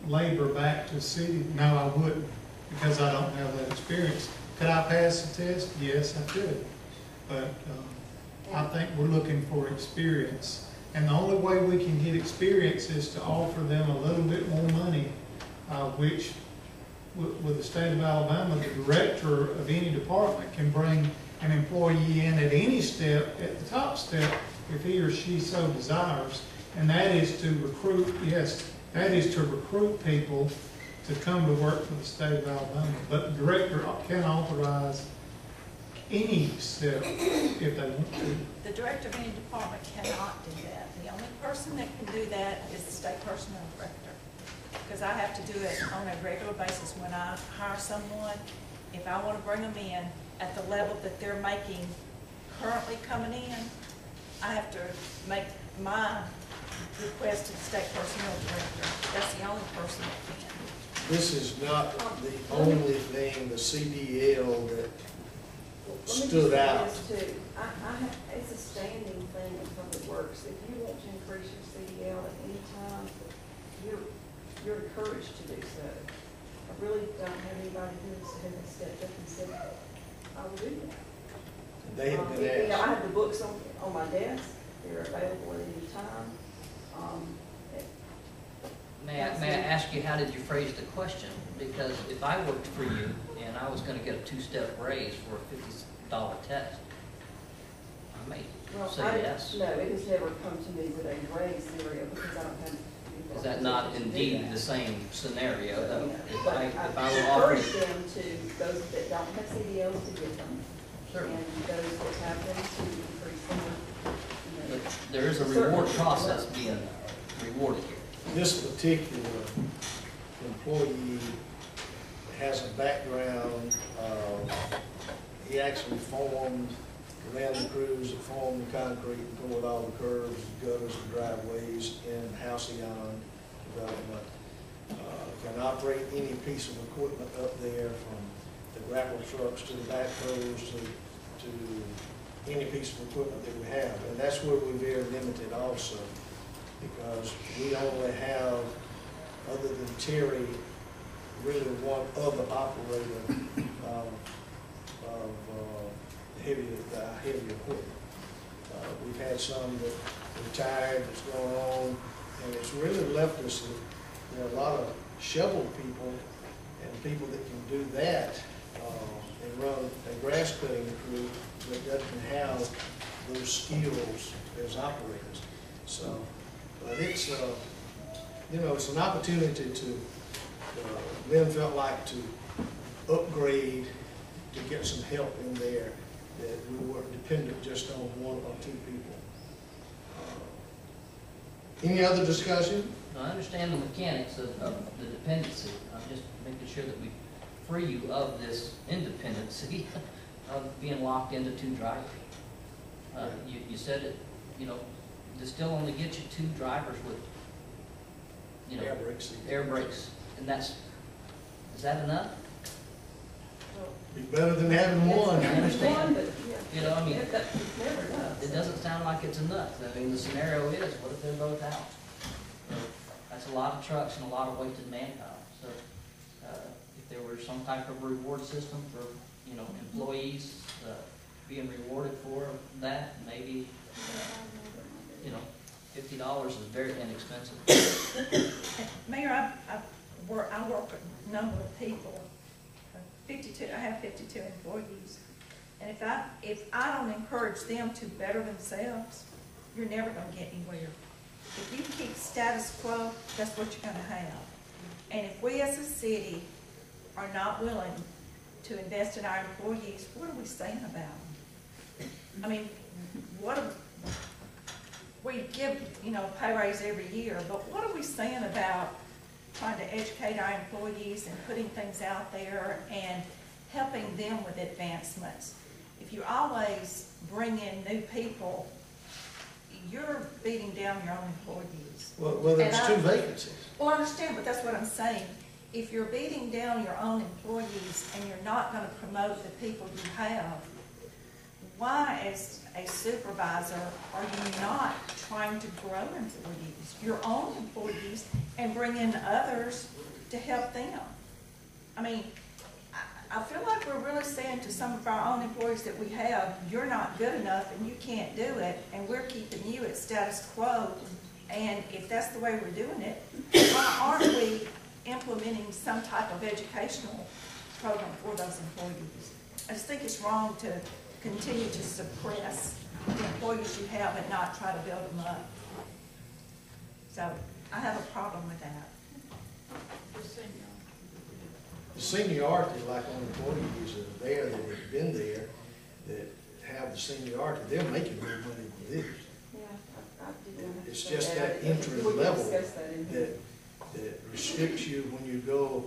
labor back to the city? No, I wouldn't, because I don't have that experience. Could I pass the test? Yes, I could. But I think we're looking for experience. And the only way we can get experience is to offer them a little bit more money, which with the state of Alabama, the director of any department can bring an employee in at any step, at the top step, if he or she so desires. And that is to recruit, yes, that is to recruit people to come to work for the state of Alabama. But the director can authorize any step if they want to. The director of any department cannot do that. The only person that can do that is the state personnel director. Because I have to do it on a regular basis when I hire someone. If I want to bring them in at the level that they're making currently coming in, I have to make my request to the state personnel director. That's the only person that can. This is not the only thing, the CDL, that stood out. It's a standing thing in Public Works. If you want to increase your CDL at any time, you're encouraged to do so. I really don't have anybody who has stepped up and said, I will do that. They have been asked. I have the books on my desk. They're available at any time. May I ask you, how did you phrase the question? Because if I worked for you and I was going to get a two-step raise for a $50 test, I may say yes. No, it has never come to me with a raise scenario because I don't have. Is that not indeed the same scenario, though? Yeah. If I were offering them to, those that don't have CDLs to get them. certainly. And those that have them to increase them. You know, But there is a reward process being rewarded here. This particular employee has a background of, he actually formed, ran the crews that formed the concrete and poured all the curbs, gutters, and driveways in Halcyon development. Can operate any piece of equipment up there, from the grapple trucks to the backhoes to any piece of equipment that we have. And that's where we're very limited also, because we only have, other than Terry, really one other operator of heavy equipment. We've had some that retired, that's going on, and it's really left us a lot of shovel people and people that can do that and run a grass cutting crew that doesn't have those skills as operators. So, but it's it's an opportunity to. Lynn felt like to upgrade, to get some help in there, that we weren't dependent just on one or two people. Any other discussion? I understand the mechanics of the dependency. I'm just making sure that we free you of this independency of being locked into two drivers. You said it, to still only get you two drivers with, air brakes. And is that enough? Be better than having one. I understand. But, yeah. It's never enough. It doesn't sound like it's enough. I mean, the scenario is, what if they're both out? That's a lot of trucks and a lot of wasted manpower. So if there were some type of reward system for, employees being rewarded for that, maybe, $50 is very inexpensive. Mayor, I work with a number of people. 52. I have 52 employees, and if I don't encourage them to better themselves, you're never going to get anywhere. If you keep status quo, that's what you're going to have. And if we as a city are not willing to invest in our employees, what are we saying about them? I mean, we give pay raise every year, but what are we saying about trying to educate our employees and putting things out there and helping them with advancements? If you always bring in new people, you're beating down your own employees. Well, there's two vacancies. Well, I understand, but that's what I'm saying. If you're beating down your own employees and you're not going to promote the people you have, why, as a supervisor, are you not trying to grow employees, your own employees, and bring in others to help them. I mean, I feel like we're really saying to some of our own employees that we have, you're not good enough and you can't do it, and we're keeping you at status quo. And if that's the way we're doing it, why aren't we implementing some type of educational program for those employees? I just think it's wrong to continue to suppress the employees you have and not try to build them up. So I have a problem with that. The seniority, like on employees that are there, that have been there, that have the seniority, they're making more money than this. Yeah, I didn't. It's just that We entry can level discuss that in here. that restricts you when you go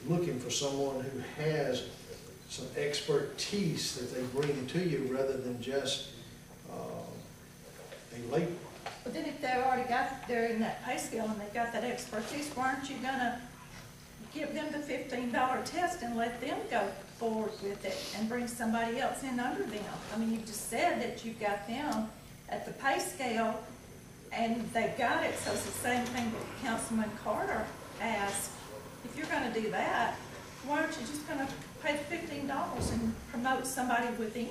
looking for someone who has some expertise that they bring to you rather than just a label. But then if they've already got, they're in that pay scale and they've got that expertise, why aren't you gonna give them the $15 test and let them go forward with it and bring somebody else in under them? I mean, you just said that you've got them at the pay scale and they've got it, so it's the same thing that Councilman Carter asked. If you're gonna do that, why aren't you just gonna pay the $15 and promote somebody within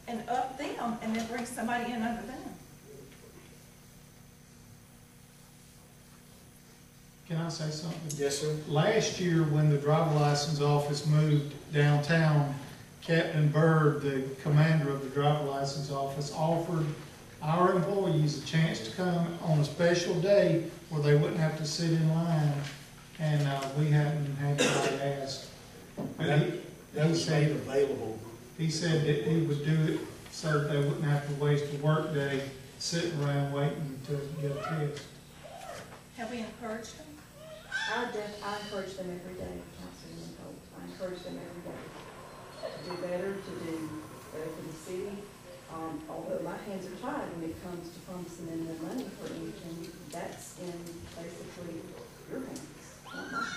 and up them and then bring somebody in under them? Can I say something? Yes, sir. Last year, when the driver license office moved downtown, Captain Byrd, the commander of the driver license office, offered our employees a chance to come on a special day where they wouldn't have to sit in line, and we hadn't had anybody ask. But That was made available. he said that he would do it so that they wouldn't have to waste a work day sitting around waiting to get a test. Have we encouraged them? I encourage them every day, Councilman Holt. I encourage them every day to do better, to do better for the city. Although my hands are tied when it comes to promising them the money for anything, that's in basically your hands, not my hands.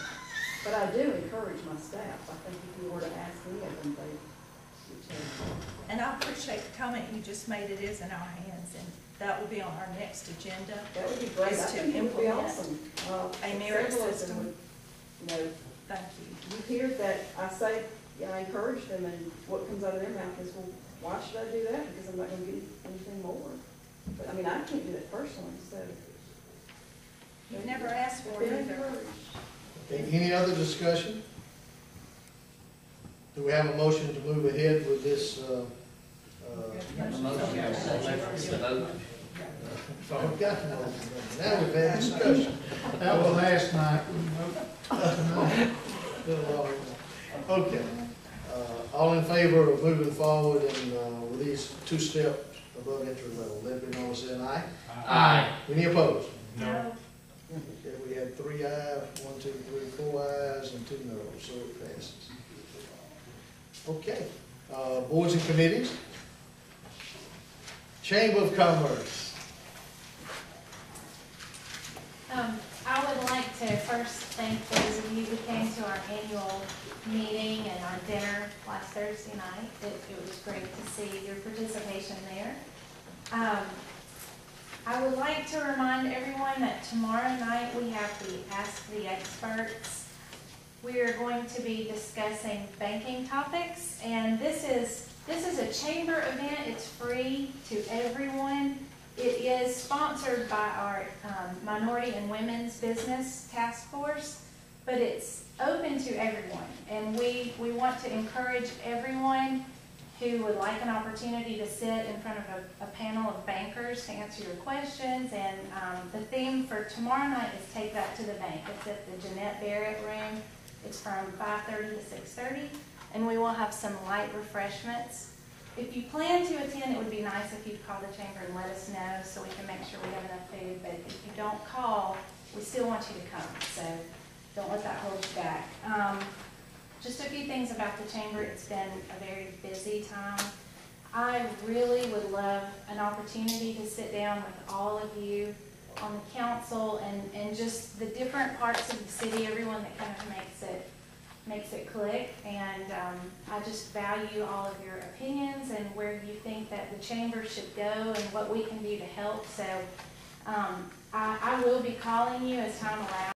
But I do encourage my staff. I think if you were to ask any of them, they would tell you. And I appreciate the comment you just made, it is in our hands, and that will be on our next agenda. That would be great. Is I to think it would be implement awesome. a merit Several of them system. would, you know, Thank you. you hear that I say, yeah, I encourage them, and what comes out of their mouth is, well, why should I do that? Because I'm not gonna get anything more. But, I mean, I can't do that personally, so. You've never asked for it Been either. encouraged. Okay, any other discussion? Do we have a motion to move ahead with this? Have a motion, have a second, vote. We've got the motion. Now we've had discussion. That was last night. Tonight. Okay. All in favor of moving forward and with these two steps above entry level, let me know by saying aye. Aye. Any opposed? No. Okay, we had 3 ayes, 1, 2, 3, 4 ayes, and 2 noes, so it passes. Okay, boards and committees. Chamber of Commerce. I would like to first thank those of you who came to our annual meeting and our dinner last Thursday night. It was great to see your participation there. I would like to remind everyone that tomorrow night we have the Ask the Experts. We are going to be discussing banking topics, and this is a chamber event. It's free to everyone. It is sponsored by our Minority and Women's Business Task Force, but it's open to everyone. And we want to encourage everyone who would like an opportunity to sit in front of a panel of bankers to answer your questions. And the theme for tomorrow night is Take That to the Bank. It's at the Jeanette Barrett Room. It's from 5:30 to 6:30, and we will have some light refreshments. If you plan to attend, it would be nice if you'd call the chamber and let us know so we can make sure we have enough food. But if you don't call, we still want you to come, so don't let that hold you back. Just a few things about the chamber. It's been a very busy time. I really would love an opportunity to sit down with all of you on the council and just the different parts of the city, everyone that kind of makes it click. And I just value all of your opinions and where you think that the chamber should go and what we can do to help. So I will be calling you as time allows.